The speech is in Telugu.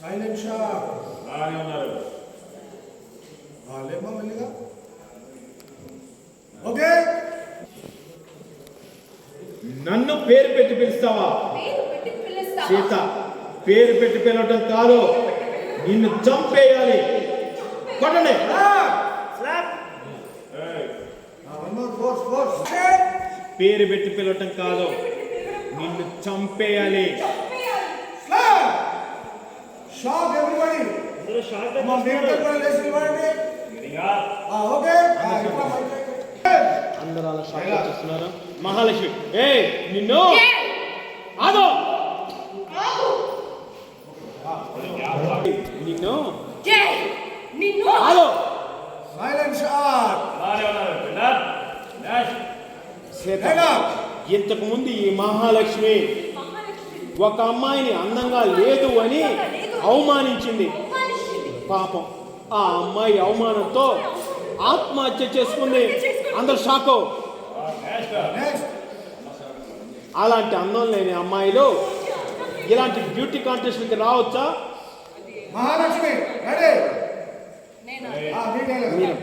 Silent shot. బాగానే ఉన్నారు. వాళ్ళేమో మెల్లిగా. ఓకే. నన్ను పేరు పెట్టి పిలుస్తావా? సీత, పేరు పెట్టి పిలవటం కాదు, నిన్ను చంపేయాలి. కొట్టండి. పేరు పెట్టి పిలవటం కాదు, నిన్ను చంపేయాలి. Shock everybody. మా మీటర్ కూడా లేచి నిలబడండి. ఓకే. అందరూ అలా షాక్ చేస్తున్నారు. మహాలక్ష్మి, ఏ నిన్ను ఆగో, నిన్ను ఆగో. Silent shot. బాగానే ఉన్నారు. సీత, ఇంతకు ముందు ఈ మహాలక్ష్మి ఒక అమ్మాయిని అందంగా లేదు అని అవమానించింది. పాపం ఆ అమ్మాయి అవమానంతో ఆత్మహత్య చేసుకుంది. అందరు షాకు. అలాంటి అందం లేని అమ్మాయిలు ఇలాంటి బ్యూటీ కాంటెస్ట్కి రావచ్చా? మహాలక్ష్మి రెడీ. మీరు